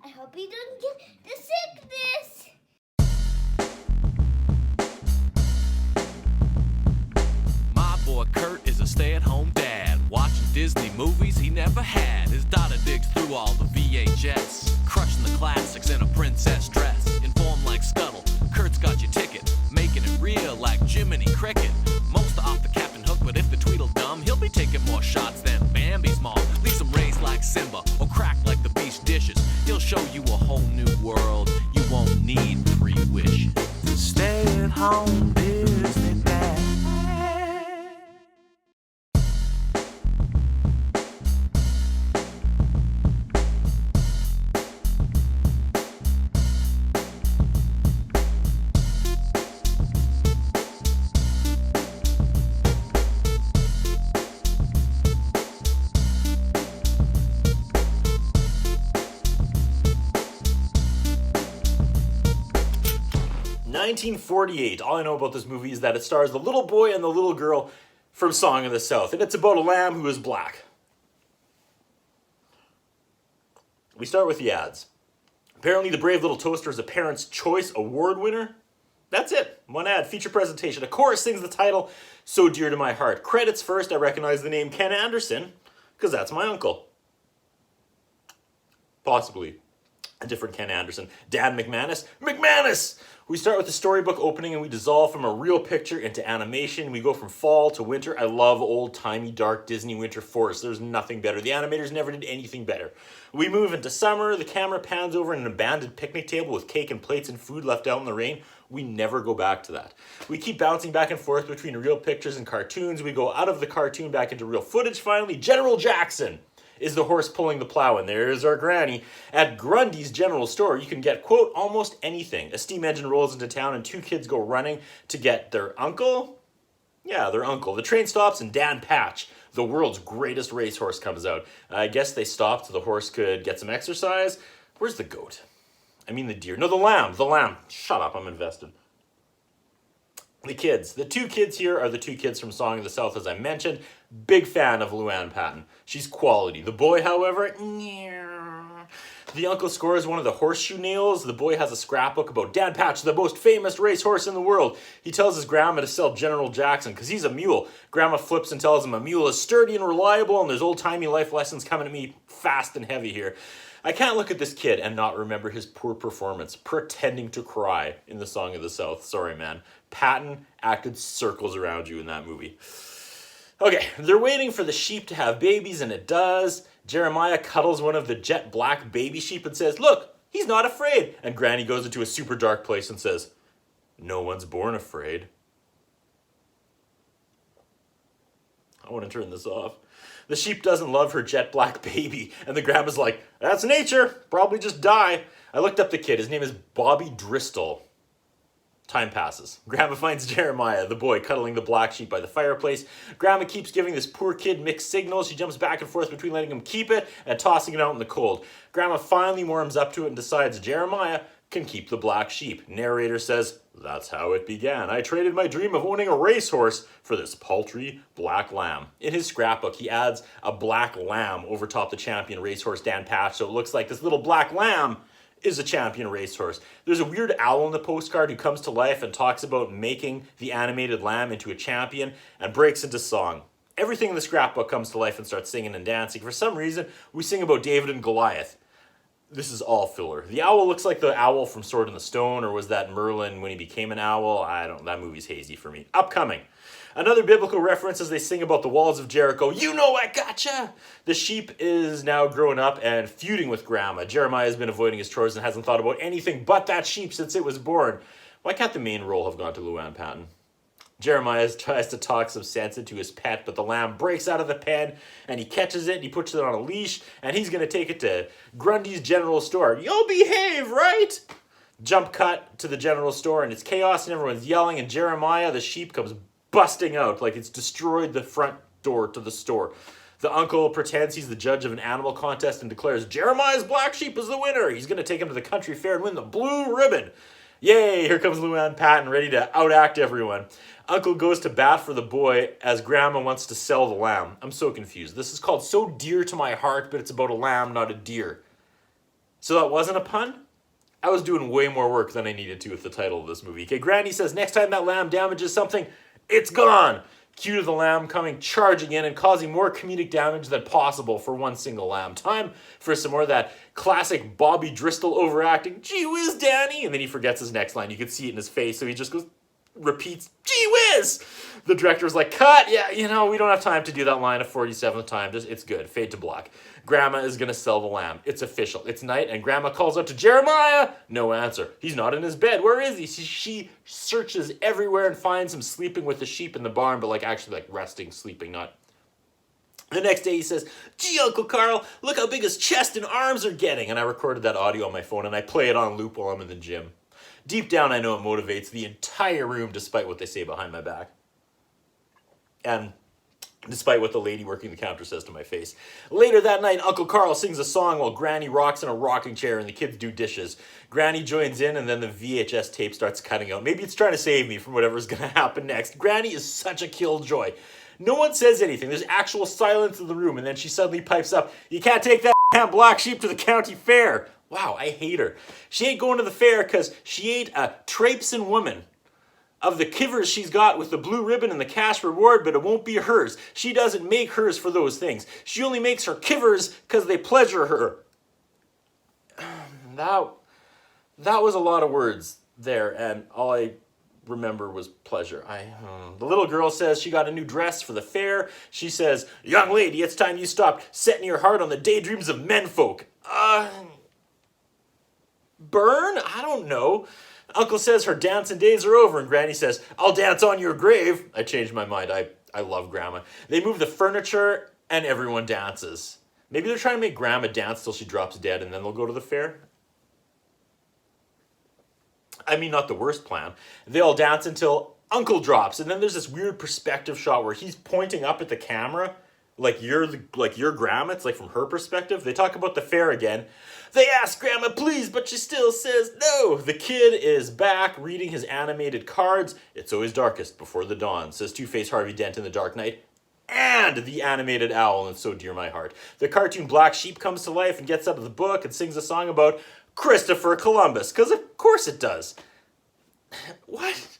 I hope you don't get the sickness. My boy Kurt is a stay-at-home dad, watching Disney movies he never had. His daughter digs through all the VHS, crushing the classics in a princess dress. Informed like Scuttle, Kurt's got your ticket, making it real like Jiminy Cricket. Most off the Captain Hook, but if the Tweedle dumb, he'll be taking more shots than Bambi's mom. Leaves him raised like Simba, or cracked like the beast dishes. He'll show you a whole new world, you won't need 3 wishes. Stay-at-home Disney dad. 1948. All I know about this movie is that it stars the little boy and the little girl from Song of the South, and it's about a lamb who is black. We start with the ads. Apparently, the brave little toaster is a Parents' Choice Award winner. That's it. One ad, feature presentation. A chorus sings the title, So Dear to My Heart. Credits first, I recognize the name Ken Anderson, because that's my uncle. Possibly a different Ken Anderson. Dan McManus. McManus! We start with the storybook opening and we dissolve from a real picture into animation. We go from fall to winter. I love old-timey, dark Disney winter forests. There's nothing better. The animators never did anything better. We move into summer. The camera pans over an abandoned picnic table with cake and plates and food left out in the rain. We never go back to that. We keep bouncing back and forth between real pictures and cartoons. We go out of the cartoon back into real footage finally. General Jackson is the horse pulling the plow, and there's our granny. At Grundy's General Store, you can get, quote, almost anything. A steam engine rolls into town, and 2 kids go running to get their uncle. Yeah, their uncle. The train stops, and Dan Patch, the world's greatest racehorse, comes out. I guess they stopped so the horse could get some exercise. Where's the goat? I mean the deer. No, the lamb. The lamb. Shut up, I'm invested. The kids. The 2 kids here are the 2 kids from Song of the South, as I mentioned. Big fan of Luann Patton. She's quality. The boy, however, the uncle scores one of the horseshoe nails. The boy has a scrapbook about Dan Patch, the most famous racehorse in the world. He tells his grandma to sell General Jackson because he's a mule. Grandma flips and tells him a mule is sturdy and reliable, and there's old-timey life lessons coming at me fast and heavy here. I can't look at this kid and not remember his poor performance, pretending to cry in the Song of the South. Sorry, man. Patton acted circles around you in that movie. Okay, they're waiting for the sheep to have babies, and it does. Jeremiah cuddles one of the jet black baby sheep and says, look, he's not afraid. And Granny goes into a super dark place and says, no one's born afraid. I want to turn this off. The sheep doesn't love her jet black baby, and the grandma's like, that's nature, probably just die. I looked up the kid. His name is Bobby Driscoll. Time passes. Grandma finds Jeremiah, the boy, cuddling the black sheep by the fireplace. Grandma keeps giving this poor kid mixed signals. She jumps back and forth between letting him keep it and tossing it out in the cold. Grandma finally warms up to it and decides Jeremiah can keep the black sheep. Narrator says, that's how it began. I traded my dream of owning a racehorse for this paltry black lamb. In his scrapbook, he adds a black lamb over top the champion racehorse Dan Patch, so it looks like this little black lamb is a champion racehorse. There's a weird owl in the postcard who comes to life and talks about making the animated lamb into a champion and breaks into song. Everything in the scrapbook comes to life and starts singing and dancing. For some reason, we sing about David and Goliath. This is all filler. The owl looks like the owl from Sword in the Stone, or was that Merlin when he became an owl? That movie's hazy for me. Upcoming. Another biblical reference as they sing about the walls of Jericho. You know I gotcha! The sheep is now grown up and feuding with Grandma. Jeremiah has been avoiding his chores and hasn't thought about anything but that sheep since it was born. Why can't the main role have gone to Luann Patton? Jeremiah tries to talk some sense into his pet, but the lamb breaks out of the pen and he catches it and he puts it on a leash and he's going to take it to Grundy's General Store. You'll behave, right? Jump cut to the general store and it's chaos and everyone's yelling and Jeremiah, the sheep, comes busting out like it's destroyed the front door to the store. The uncle pretends he's the judge of an animal contest and declares Jeremiah's black sheep is the winner. He's going to take him to the country fair and win the blue ribbon. Yay, here comes Luann Patton ready to outact everyone. Uncle goes to bat for the boy as Grandma wants to sell the lamb. I'm so confused. This is called So Dear to My Heart, but it's about a lamb, not a deer. So that wasn't a pun? I was doing way more work than I needed to with the title of this movie. Okay, Granny says next time that lamb damages something, it's gone. Cue to the lamb coming charging in and causing more comedic damage than possible for one single lamb. Time for some more of that classic Bobby Driscoll overacting, gee whiz, Danny, and then he forgets his next line. You can see it in his face, so he just repeats, gee whiz! The director's like, cut, yeah, we don't have time to do that line a 47th time. It's good, fade to black. Grandma is gonna sell the lamb. It's official. It's night, and Grandma calls out to Jeremiah. No answer. He's not in his bed. Where is he? She searches everywhere and finds him sleeping with the sheep in the barn, but actually resting, sleeping, not. The next day he says, gee, Uncle Carl, look how big his chest and arms are getting. And I recorded that audio on my phone, and I play it on loop while I'm in the gym. Deep down, I know it motivates the entire room despite what they say behind my back. And despite what the lady working the counter says to my face. Later that night, Uncle Carl sings a song while Granny rocks in a rocking chair and the kids do dishes. Granny joins in and then the VHS tape starts cutting out. Maybe it's trying to save me from whatever's going to happen next. Granny is such a killjoy. No one says anything. There's actual silence in the room, and then she suddenly pipes up, you can't take that black sheep to the county fair. Wow, I hate her. She ain't going to the fair because she ain't a traipsing woman. Of the kivers she's got with the blue ribbon and the cash reward, but it won't be hers. She doesn't make hers for those things. She only makes her kivers because they pleasure her. That was a lot of words there, and all I remember was pleasure. The little girl says she got a new dress for the fair. She says, young lady, it's time you stopped setting your heart on the daydreams of menfolk. Burn? I don't know. Uncle says her dancing days are over, and Granny says, I'll dance on your grave. I changed my mind. I love Grandma. They move the furniture, and everyone dances. Maybe they're trying to make Grandma dance till she drops dead, and then they'll go to the fair? I mean, not the worst plan. They all dance until Uncle drops, and then there's this weird perspective shot where he's pointing up at the camera, like your Grandma. It's from her perspective. They talk about the fair again. They ask Grandma, please, but she still says no. The kid is back reading his animated cards. It's always darkest before the dawn, says Two-Face Harvey Dent in The Dark Knight. And the animated owl in So Dear My Heart. The cartoon Black Sheep comes to life and gets out of the book and sings a song about Christopher Columbus, because of course it does. What?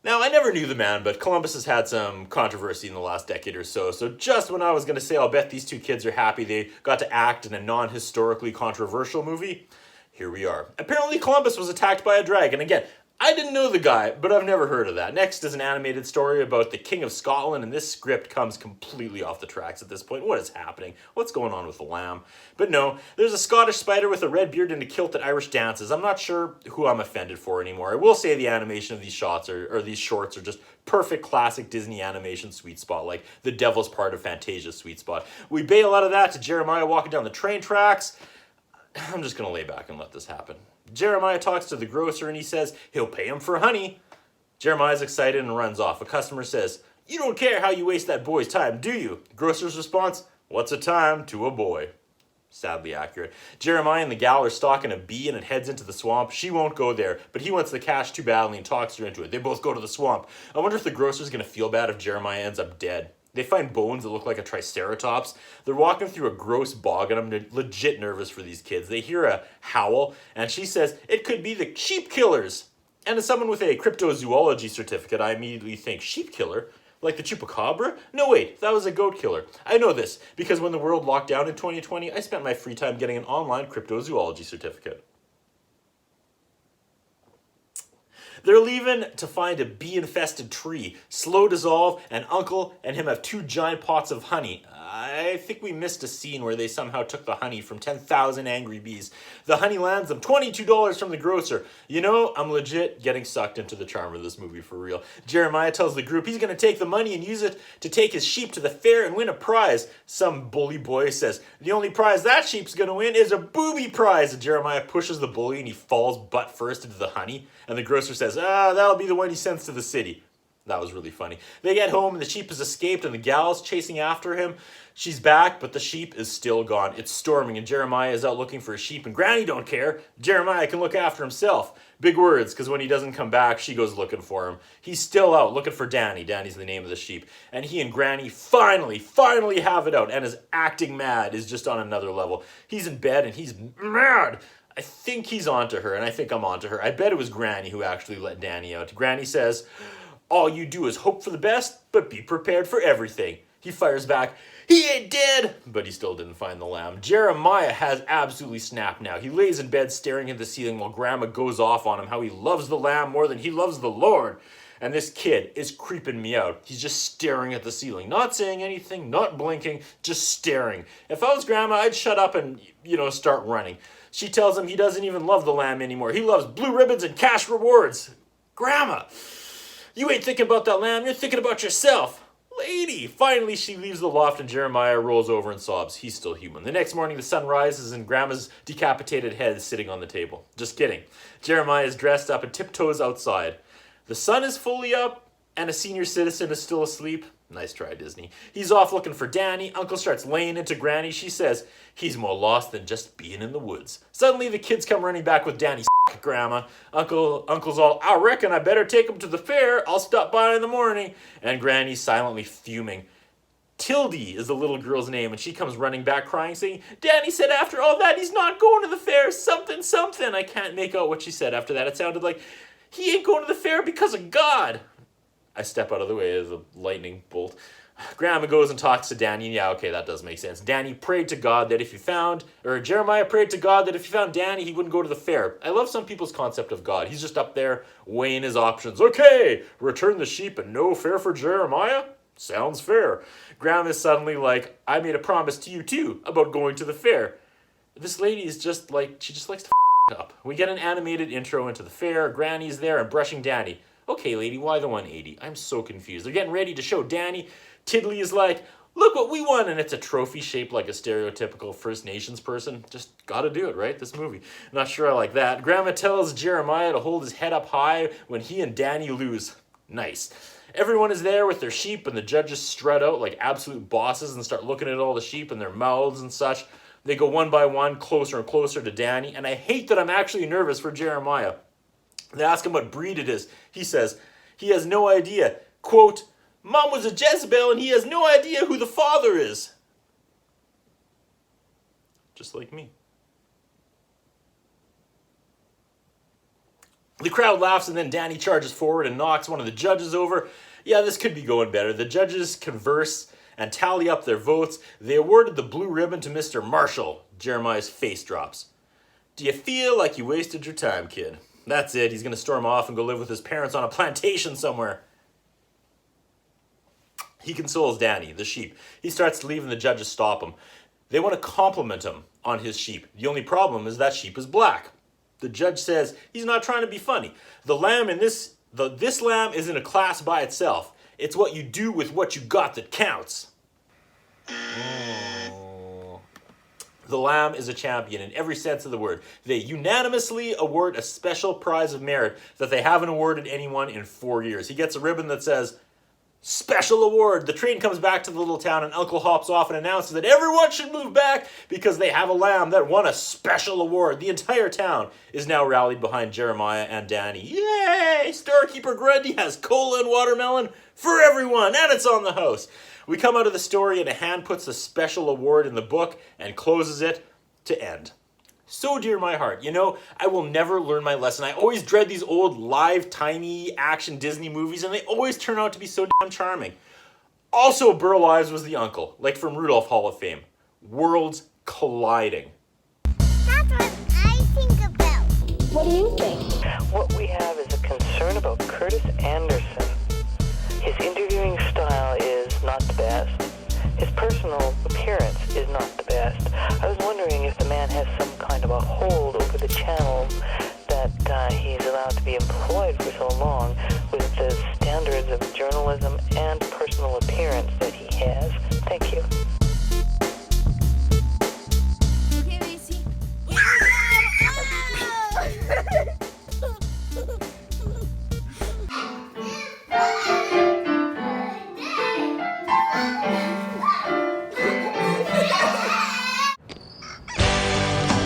Now, I never knew the man, but Columbus has had some controversy in the last decade or so. So just when I was going to say, I'll bet these two kids are happy they got to act in a non-historically controversial movie, here we are. Apparently, Columbus was attacked by a dragon. Again, I didn't know the guy, but I've never heard of that. Next is an animated story about the King of Scotland, and this script comes completely off the tracks at this point. What is happening? What's going on with the lamb? But no, there's a Scottish spider with a red beard and a kilt that Irish dances. I'm not sure who I'm offended for anymore. I will say the animation of these shots or these shorts are just perfect classic Disney animation sweet spot, like the Devil's Part of Fantasia's sweet spot. We bail out of that to Jeremiah walking down the train tracks. I'm just going to lay back and let this happen. Jeremiah talks to the grocer and he says he'll pay him for honey. Jeremiah's excited and runs off. A customer says, you don't care how you waste that boy's time, do you? Grocer's response, what's a time to a boy? Sadly accurate. Jeremiah and the gal are stalking a bee and it heads into the swamp. She won't go there, but he wants the cash too badly and talks her into it. They both go to the swamp. I wonder if the grocer's going to feel bad if Jeremiah ends up dead. They find bones that look like a triceratops. They're walking through a gross bog, and I'm legit nervous for these kids. They hear a howl, and she says, it could be the sheep killers. And as someone with a cryptozoology certificate, I immediately think, sheep killer? Like the chupacabra? No, wait, that was a goat killer. I know this, because when the world locked down in 2020, I spent my free time getting an online cryptozoology certificate. They're leaving to find a bee-infested tree, slow dissolve, and Uncle and him have 2 giant pots of honey. I think we missed a scene where they somehow took the honey from 10,000 angry bees. The honey lands them $22 from the grocer. You know, I'm legit getting sucked into the charm of this movie for real. Jeremiah tells the group he's going to take the money and use it to take his sheep to the fair and win a prize. Some bully boy says, the only prize that sheep's going to win is a booby prize. And Jeremiah pushes the bully and he falls butt first into the honey. And the grocer says, that'll be the one he sends to the city. That was really funny. They get home and the sheep has escaped and the gal's chasing after him. She's back, but the sheep is still gone. It's storming and Jeremiah is out looking for a sheep and Granny don't care. Jeremiah can look after himself. Big words, because when he doesn't come back, she goes looking for him. He's still out looking for Danny. Danny's the name of the sheep. And he and Granny finally have it out. And his acting mad is just on another level. He's in bed and he's mad. I think he's onto her, and I think I'm onto her. I bet it was Granny who actually let Danny out. Granny says, all you do is hope for the best, but be prepared for everything. He fires back, he ain't dead! But he still didn't find the lamb. Jeremiah has absolutely snapped now. He lays in bed staring at the ceiling while Grandma goes off on him how he loves the lamb more than he loves the Lord. And this kid is creeping me out. He's just staring at the ceiling, not saying anything, not blinking, just staring. If I was Grandma, I'd shut up and, start running. She tells him he doesn't even love the lamb anymore. He loves blue ribbons and cash rewards. Grandma, you ain't thinking about that lamb, you're thinking about yourself. Lady! Finally, she leaves the loft and Jeremiah rolls over and sobs. He's still human. The next morning, the sun rises and Grandma's decapitated head is sitting on the table. Just kidding. Jeremiah is dressed up and tiptoes outside. The sun is fully up and a senior citizen is still asleep. Nice try, Disney. He's off looking for Danny. Uncle starts laying into Granny. She says, he's more lost than just being in the woods. Suddenly, the kids come running back with Danny. Grandma. Uncle's all, I reckon I better take him to the fair. I'll stop by in the morning. And Granny's silently fuming. Tildy is the little girl's name, and she comes running back crying, saying, Danny said after all that he's not going to the fair. Something, something. I can't make out what she said after that. It sounded like, he ain't going to the fair because of God. I step out of the way of the lightning bolt. Grandma goes and talks to Danny. Yeah, okay, that does make sense. Jeremiah prayed to God that if he found Danny, he wouldn't go to the fair. I love some people's concept of God. He's just up there weighing his options. Okay, return the sheep and no fair for Jeremiah? Sounds fair. Grandma's suddenly like, I made a promise to you too about going to the fair. This lady is just like, she just likes to up. We get an animated intro into the fair. Granny's there and brushing Danny. Okay, lady, why the 180? I'm so confused. They're getting ready to show Danny. Tiddly is like, look what we won, and it's a trophy shaped like a stereotypical First Nations person. Just gotta do it, right? This movie. Not sure I like that. Grandma tells Jeremiah to hold his head up high when he and Danny lose. Nice. Everyone is there with their sheep, and the judges strut out like absolute bosses and start looking at all the sheep and their mouths and such. They go one by one, closer and closer to Danny, and I hate that I'm actually nervous for Jeremiah. They ask him what breed it is. He says he has no idea. Quote, Mom was a Jezebel and he has no idea who the father is. Just like me. The crowd laughs and then Danny charges forward and knocks one of the judges over. Yeah, this could be going better. The judges converse and tally up their votes. They awarded the blue ribbon to Mr. Marshall. Jeremiah's face drops. Do you feel like you wasted your time, kid? That's it. He's going to storm off and go live with his parents on a plantation somewhere. He consoles Danny, the sheep. He starts to leave and the judges stop him. They want to compliment him on his sheep. The only problem is that sheep is black. The judge says he's not trying to be funny. The lamb in this lamb is in a class by itself. It's what you do with what you got that counts. The lamb is a champion in every sense of the word. They unanimously award a special prize of merit that they haven't awarded anyone in 4 years. He gets a ribbon that says, Special award. The train comes back to the little town and Uncle hops off and announces that everyone should move back because they have a lamb that won a special award. The entire town is now rallied behind Jeremiah and Danny. Yay! Storekeeper Grundy has cola and watermelon for everyone, and it's on the house. We come out of the story and a hand puts the special award in the book and closes it to end. So dear my heart, I will never learn my lesson. I always dread these old live, tiny action Disney movies, and they always turn out to be so damn charming. Also, Burl Ives was the uncle, like from Rudolph Hall of Fame. Worlds colliding. That's what I think about. What do you think? What we have is a concern about Curtis Anderson. His interviewing style is not the best. His personal appearance is not the best. I was wondering if the man has some kind of a hold over the channel that he's allowed to be employed for so long with the standards of journalism